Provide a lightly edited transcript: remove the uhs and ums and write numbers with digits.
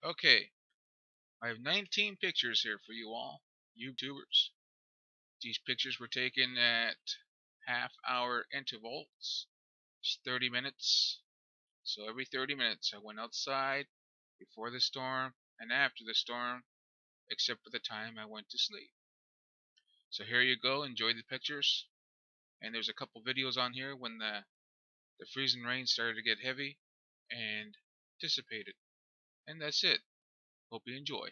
Okay, I have 19 pictures here for you all, YouTubers. These pictures were taken at half-hour intervals, just 30 minutes. So every 30 minutes I went outside before the storm and after the storm, except for the time I went to sleep. So here you go, enjoy the pictures. And there's a couple videos on here when the freezing rain started to get heavy and dissipated. And that's it. Hope you enjoy.